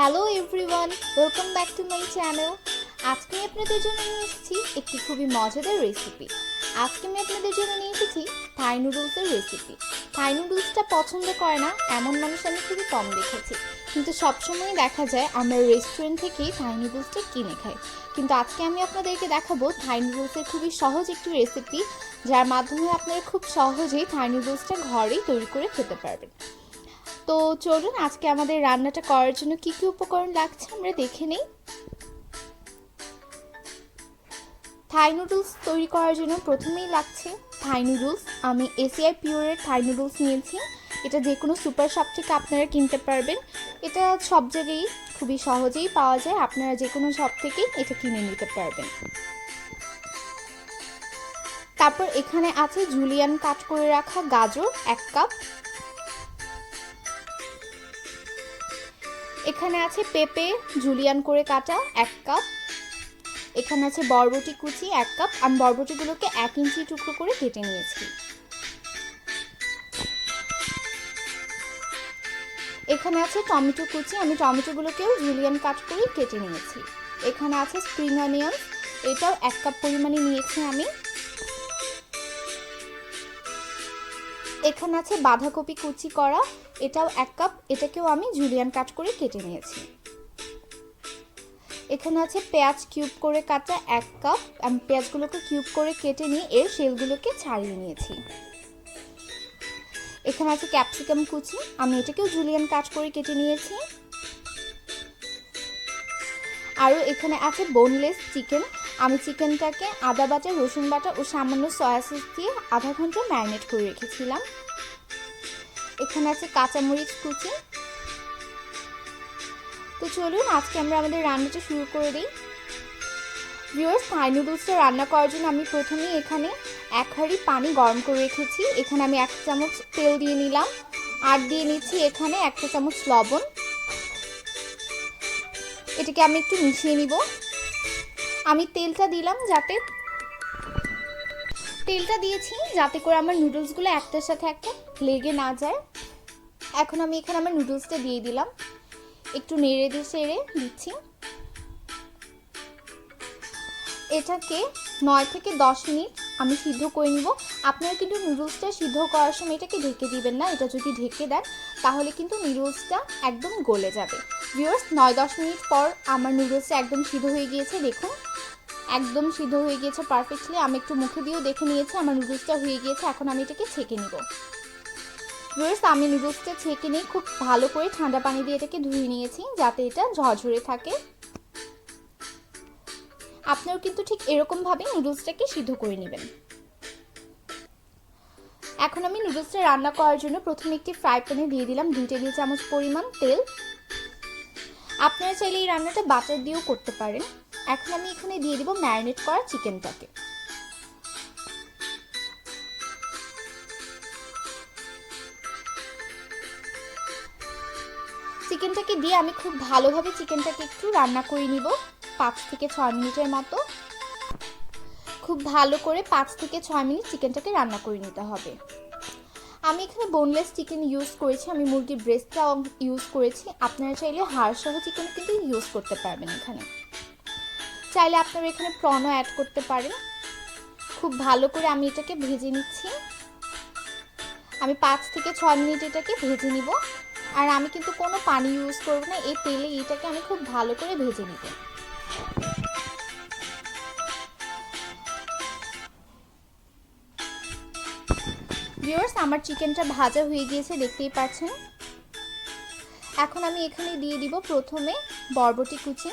Hello everyone, welcome back to my channel. আজকে আমি আপনাদের জন্য নিয়ে এসেছি একটি খুবই মজাদার রেসিপি। আজকে আমি আপনাদের জন্য নিয়ে এসেছি থাই নুডলসের রেসিপি। থাই নুডলসটা পছন্দ করে না এমন মানুষ আমি খুবই কম দেখেছি, কিন্তু সবসময় দেখা যায় আমরা রেস্টুরেন্ট থেকেই থাই নুডলসটা কিনে খাই। কিন্তু আজকে আমি আপনাদেরকে দেখাবো থাই নুডলসের খুবই সহজ একটি রেসিপি, যার মাধ্যমে আপনারা খুব সহজেই থাই নুডলসটা ঘরেই তৈরি করে খেতে পারবেন। তো চলুন আজকে আমাদের রান্নাটা করার জন্য কি কি উপকরণ লাগছে আমরা দেখে নেই। থাই নুডলস তৈরি করার জন্য প্রথমেই লাগছে থাই নুডলস। আমি এসিআই পিওরের থাই নুডলস নিয়েছি। এটা যে কোনো সুপার শপ থেকে আপনারা কিনতে পারবেন। এটা সব জায়গায় খুবই সহজেই পাওয়া যায়, আপনারা যে কোনো শপ থেকেই এটা কিনে নিতে পারবেন। তারপর এখানে আছে জুলিয়ান কাট করে রাখা গাজর 1 কাপ। এখানে আছে পেঁপে জুলিয়ান করে কাটা 1 কাপ। এখানে আছে বরবটি কুচি 1 কাপ। আমি বরবটিগুলোকে 1 ইঞ্চি টুকরো করে কেটে নিয়েছি। এখানে আছে টমেটো কুচি, আমি টমেটোগুলোকেও জুলিয়ান কাট করে কেটে নিয়েছি। এখানে আছে স্প্রিং অনিয়ন, এটাও 1 কাপ পরিমাণে নিয়েছি আমি। এখানে আছে বাঁধাকপি কুচি করা, এটাও 1 কাপ, এটাকেও আমি জুলিয়ান কাট করে কেটে নিয়েছি। এখানে আছে পেঁয়াজ কিউব করে কাটা 1 কাপ। আমি পেঁয়াজগুলোকে কিউব করে কেটে নিয়ে এর শেলগুলোকে ছাড়িয়ে নিয়েছি। এখানে আছে ক্যাপসিকাম কুচি, আমি এটাকেও জুলিয়ান কাট করে কেটে নিয়েছি। আর এখানে আছে বোনলেস চিকেন, আমি চিকেনটাকে আদা বাটা, রসুন বাটা ও সামান্য সয়া সস দিয়ে আধা ঘন্টা ম্যারিনেট করে রেখেছিলাম। এখানে আছে কাঁচামরিচ কুচি। তো চলুন আজকে আমরা আমাদের রান্নাটা শুরু করে দিই। ভিউয়ার্স, থাই নুডলসটা রান্না করার জন্য আমি প্রথমেই এখানে 1 হাঁড়ি পানি গরম করে রেখেছি। এখানে আমি 1 চামচ তেল দিয়ে নিলাম, আর দিয়ে নিচ্ছি এখানে 1 চামচ লবণ। এটাকে আমি একটু মিশিয়ে নিব। আমি তেলটা দিয়েছি যাতে করে আমার নুডলসগুলো একটার সাথে একটা লেগে না যায়। এখন আমি এখানে আমার নুডলসটা দিয়ে দিলাম, একটু নেড়ে দিচ্ছি। এটাকে 9 থেকে 10 মিনিট আমি সিদ্ধ করে নিব। আপনারা কিন্তু নুডলসটা সিদ্ধ করার সময় এটাকে ঢেকে দিবেন না, এটা যদি ঢেকে দেন তাহলে কিন্তু নুডলসটা একদম গলে যাবে। ভিউয়ার্স, 9-10 মিনিট পর আমার নুডলসটা একদম সিদ্ধ হয়ে গিয়েছে। দেখুন একদম সিদ্ধ হয়ে গিয়েছে পারফেক্টলি। আমি একটু মুখে দিয়েও দেখে নিয়েছি আমার নুডলসটা হয়ে গিয়েছে। এখন আমি এটাকে ছেঁকে নিব। ভিউয়ার্স, আমি নুডলসটা ছেঁকে নিয়ে খুব ভালো করে ঠান্ডা পানি দিয়ে এটাকে ধুয়ে নিয়েছি যাতে এটা ঝরঝরে থাকে। আপনারাও কিন্তু ঠিক এরকমভাবে নুডলসটাকে সিদ্ধ করে নেবেন। এখন আমি নুডলসটা রান্না করার জন্য প্রথমে একটি ফ্রাই প্যানে দিয়ে দিলাম 2 টেবিল চামচ পরিমাণ তেল। আপনারা চাইলে এই রান্নাটা বাটার দিয়েও করতে পারেন। এখন আমি এখানে দিয়ে দিব ম্যারিনেট করা চিকেনটাকে। চিকেনটাকে দিয়ে আমি খুব ভালোভাবে চিকেনটাকে একটু রান্না করে নিব 5 থেকে 6 মিনিটের মতো। খুব ভালো করে 5 থেকে 6 মিনিট চিকেনটাকে রান্না করে নিতে হবে। আমি এখানে বোনলেস চিকেন ইউজ করেছি, আমি মুরগির ব্রেস্টটা ইউজ করেছি। আপনারা চাইলে হাড় সহ চিকেন কিন্তু ইউজ করতে পারবেন। এখানে চাইলে আপনারা এখানে প্রনও অ্যাড করতে পারেন। খুব ভালো করে আমি এটাকে ভেজে নিচ্ছি। আমি 5 থেকে 6 মিনিট এটাকে ভেজে নিব। আর আমি কিন্তু কোনো পানি ইউজ করব না, এই তেলে এটাকে আমি খুব ভালো করে ভেজে নিব। ভিউয়ার্স, আমার চিকেনটা ভাজা হয়ে গিয়েছে, দেখতেই পাচ্ছেন। এখন আমি এখানে দিয়ে দিব প্রথমে বরবটি কুচি।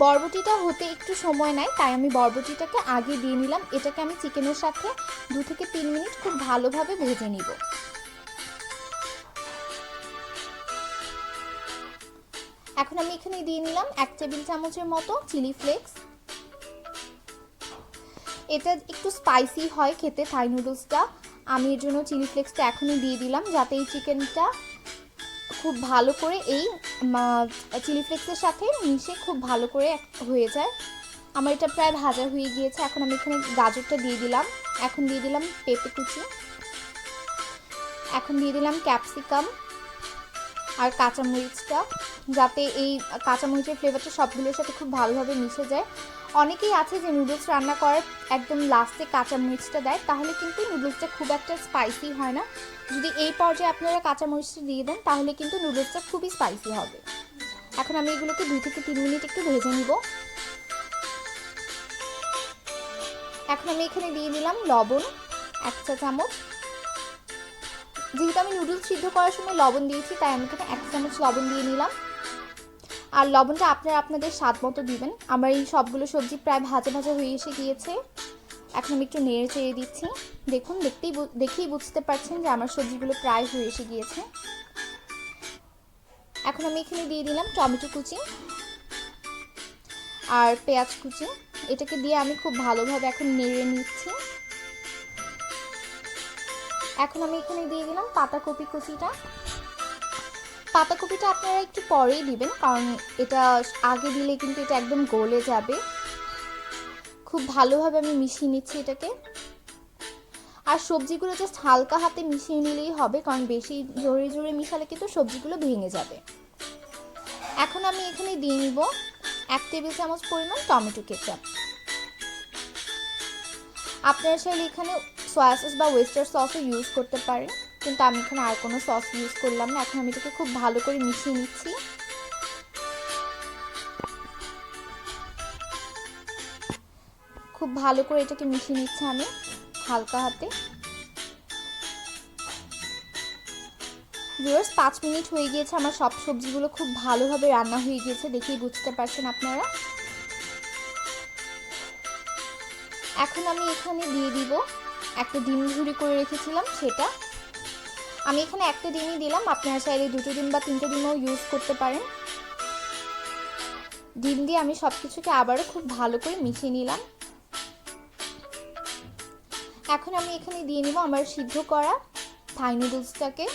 বরবটিটা হতে একটু সময় নেয়, তাই আমি বরবটিটাকে আগে দিয়ে নিলাম। এটাকে আমি চিকেনের সাথে 2 থেকে 3 মিনিট খুব ভালোভাবে ভেজে নিব। এখন আমি এখানে দিয়ে নিলাম 1 টেবিল চামচের মতো চিলি ফ্লেক্স। এটা একটু স্পাইসি হয় খেতে থাই নুডলসটা, আমি এর জন্য চিলি ফ্লেক্সটা এখনই দিয়ে দিলাম যাতে এই চিকেনটা খুব ভালো করে এই চিলি ফ্লেক্সের সাথে মিশে খুব ভালো করে হয়ে যায়। আমার এটা প্রায় ভাজা হয়ে গিয়েছে। এখন আমি এখানে গাজরটা দিয়ে দিলাম। এখন দিয়ে দিলাম পেঁপে কুচি। এখন দিয়ে দিলাম ক্যাপসিকাম। আর কাঁচামরিচটা, যাতে এই কাঁচামরিচের ফ্লেভারটা সবগুলোর সাথে খুব ভালোভাবে মিশে যায়। অনেকেই আছে যে নুডলস রান্না করার একদম লাস্টে কাঁচামরিচটা দেয়, তাহলে কিন্তু নুডলসটা খুব একটা স্পাইসি হয় না। যদি এই পর্যায়ে আপনারা কাঁচামরিচটা দিয়ে দেন তাহলে কিন্তু নুডলসটা খুবই স্পাইসি হবে। এখন আমি এগুলোকে 2 থেকে 3 মিনিট একটু ভেজে নিব। এখন আমি এখানে দিয়ে দিলাম লবণ 1 চা চামচ। যেহেতু আমি নুডলস সিদ্ধ করার সময় লবণ দিয়েছি, তাই আমি এখানে 1 চামচ লবণ দিয়ে নিলাম। আর লবণটা আপনারা আপনাদের স্বাদ মতো দিবেন। আমার এই সবগুলো সবজি প্রায় ভাজা ভাজা হয়ে এসে গিয়েছে। এখন আমি একটু নেড়ে চেড়ে দিচ্ছি। দেখুন, দেখেই বুঝতে পারছেন যে আমার সবজিগুলো প্রায় হয়ে এসে গিয়েছে। এখন আমি এখানে দিয়ে দিলাম টমেটো কুচি আর পেঁয়াজ কুচি। এটাকে দিয়ে আমি খুব ভালোভাবে এখন নেড়ে নিচ্ছি। এখন আমি এখানে দিয়ে দিলাম পাতাকপি কুচিটা। পাতাকপিটা আপনারা একটু পরেই দিবেন, কারণ এটা আগে দিলে কিন্তু এটা একদম গলে যাবে। খুব ভালোভাবে আমি মিশিয়ে নিচ্ছি এটাকে। আর সবজিগুলো জাস্ট হালকা হাতে মিশিয়ে নিলেই হবে, কারণ বেশি জোরে জোরে মিশালে কিন্তু সবজিগুলো ভেঙে যাবে। এখন আমি এখানে দিয়ে নিব 1 টেবিল চামচ পরিমাণ টমেটো কেচাপ। আপনারা চাইলে এখানে সয়া সস বা ওয়েস্টার সসও ইউজ করতে পারেন, কিন্তু আমি এখানে আর কোনো সস ইউজ করলাম না। এখন আমি এটাকে খুব ভালো করে মিশিয়ে নিচ্ছি। খুব ভালো করে এটাকে মিশিয়ে নিচ্ছি আমি হালকা হাতে। ভিউয়ার্স, 5 মিনিট হয়ে গিয়েছে। আমার সব সবজিগুলো খুব ভালোভাবে রান্না হয়ে গিয়েছে, দেখেই বুঝতে পারছেন আপনারা। এখন আমি এখানে দিয়ে দিব একটা ডিম ঝুরি করে রেখেছিলাম সেটা। আমি এখানে একটা ডিমই দিলাম, আপনারা চাইলে 2টো ডিম বা 3টে ডিমও ইউজ করতে পারেন। ডিম দিয়ে আমি সব কিছুকে আবারও খুব ভালো করে মিশিয়ে নিলাম। এখন আমি এখানে দিয়ে নিব আমার সিদ্ধ করা থাই নুডলসটাকে।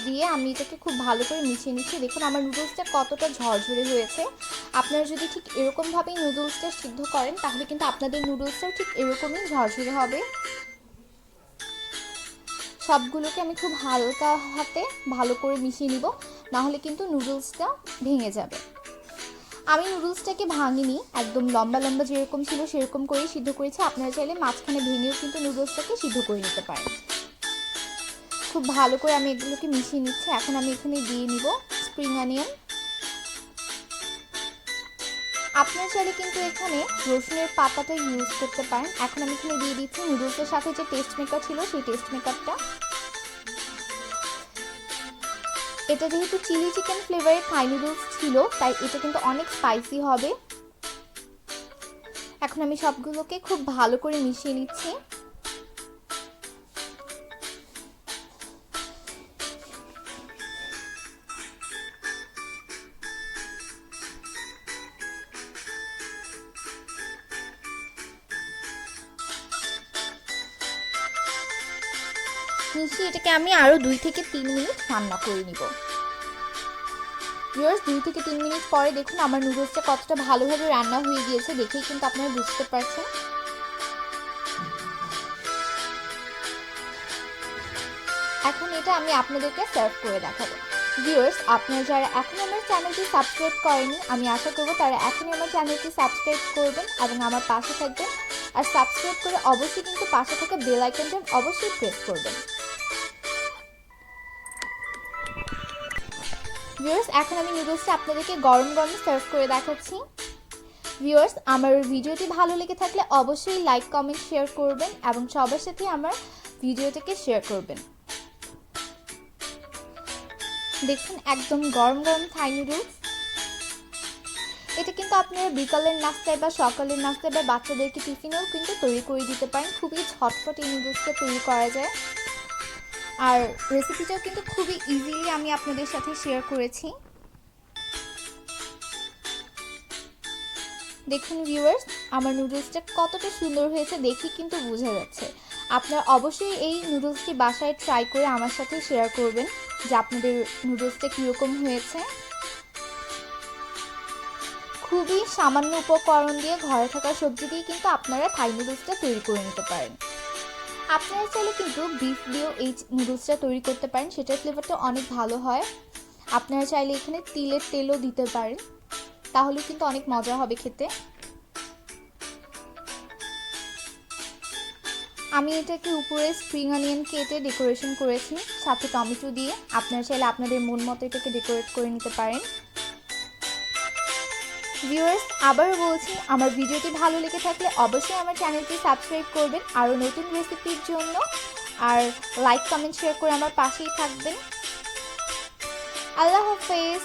দিয়ে আমি এটাকে খুব ভালো করে মিশিয়ে নিচ্ছি। দেখুন আমার নুডলসটা কতটা ঝরঝরে হয়েছে। আপনারা যদি ঠিক এরকমভাবেই নুডলসটা সিদ্ধ করেন তাহলে কিন্তু আপনাদের নুডলসটাও ঠিক এরকমই ঝরঝরে হবে। সবগুলোকে আমি খুব হালকা হাতে ভালো করে মিশিয়ে নিব, নাহলে কিন্তু নুডলসটা ভেঙে যাবে। আমি নুডলসটাকে ভাঙিনি, একদম লম্বা লম্বা যেরকম ছিল সেরকম করেই সিদ্ধ করেছি। আপনারা চাইলে মাঝখানে ভেঙেও কিন্তু নুডলসটাকে সিদ্ধ করে নিতে পারেন। খুব ভালো করে আমি এগুলোকে মিশিয়ে নিচ্ছি। এখন আমি এখানে দিয়ে নিব স্প্রিং অনিয়ন। আপনারা চাইলে কিন্তু এখানে রসুনের পাতাটা ইউজ করতে পারেন। এখন আমি এখানে দিয়ে দিচ্ছি নুডলসের সাথে যে টেস্ট মেকার ছিল সেই টেস্ট মেকারটা। এটা যেহেতু চিলি চিকেন ফ্লেভারের থাই নুডলস ছিল, তাই এটা কিন্তু অনেক স্পাইসি হবে। এখন আমি সবগুলোকে খুব ভালো করে মিশিয়ে নিচ্ছি। মিশিয়ে এটাকে আমি আরও 2 থেকে 3 মিনিট রান্না করে নিব। ভিউয়ার্স, 2 থেকে 3 মিনিট পরে দেখুন আমার নুডলসটা কতটা ভালোভাবে রান্না হয়ে গিয়েছে, দেখেই কিন্তু আপনারা বুঝতে পারছেন। এখন এটা আমি আপনাদেরকে সার্ভ করে দেখাবো। ভিউয়ার্স, আপনারা যারা এখন আমার চ্যানেলটি সাবস্ক্রাইব করেনি, আমি আশা করব তারা এখনই আমার চ্যানেলটি সাবস্ক্রাইব করবেন এবং আমার পাশে থাকবেন। আর সাবস্ক্রাইব করে অবশ্যই কিন্তু পাশে থাকা বেল আইকনটা অবশ্যই প্রেস করবেন। ভিউয়ার্স, এখন আমি নুডলসটা আপনাদেরকে গরম গরম সার্ভ করে দেখাচ্ছি। ভিউয়ার্স, আমার ভিডিওটি ভালো লেগে থাকলে অবশ্যই লাইক কমেন্ট শেয়ার করবেন এবং সবার সাথে আমার ভিডিওটাকে শেয়ার করবেন। দেখুন একদম গরম গরম থাই নুডলস। এটা কিন্তু আপনারা বিকালের নাস্তায় বা সকালের নাস্তায় বা বাচ্চাদেরকে টিফিনেও কিন্তু তৈরি করে দিতে পারেন। খুবই ঝটপট এই নুডলসটা তৈরি করা যায়। আর রেসিপিটাও কিন্তু খুবই ইজিলি আমি আপনাদের সাথে শেয়ার করেছি। দেখুন ভিউয়ার্স, আমার নুডলসটা কতটা সুন্দর হয়েছে দেখি কিন্তু বোঝা যাচ্ছে। আপনারা অবশ্যই এই নুডলসটি বাসায় ট্রাই করে আমার সাথে শেয়ার করবেন যে আপনাদের নুডলসটা কীরকম হয়েছে। খুবই সামান্য উপকরণ দিয়ে ঘরে থাকা সবজি দিয়ে কিন্তু আপনারা থাই নুডলসটা তৈরি করে নিতে পারেন। আপনারা চাইলে কিন্তু বিফ দিয়েও এই নুডলসটা তৈরি করতে পারেন, সেটার ফ্লেভারটা অনেক ভালো হয়। আপনারা চাইলে এখানে তিলের তেলও দিতে পারেন, তাহলে কিন্তু অনেক মজা হবে খেতে। আমি এটাকে উপরে স্প্রিং অনিয়ন কেটে ডেকোরেশন করেছি, সাথে টমেটো দিয়ে। আপনারা চাইলে আপনাদের মন মতো এটাকে ডেকোরেট করে নিতে পারেন। ভিউয়ার্স, আবারও বলছি, আমার ভিডিওটি ভালো লেগে থাকলে অবশ্যই আমার চ্যানেলটি সাবস্ক্রাইব করবেন আরও নতুন রেসিপির জন্য, আর লাইক কমেন্ট শেয়ার করে আমার পাশেই থাকবেন। আল্লাহ হাফেজ।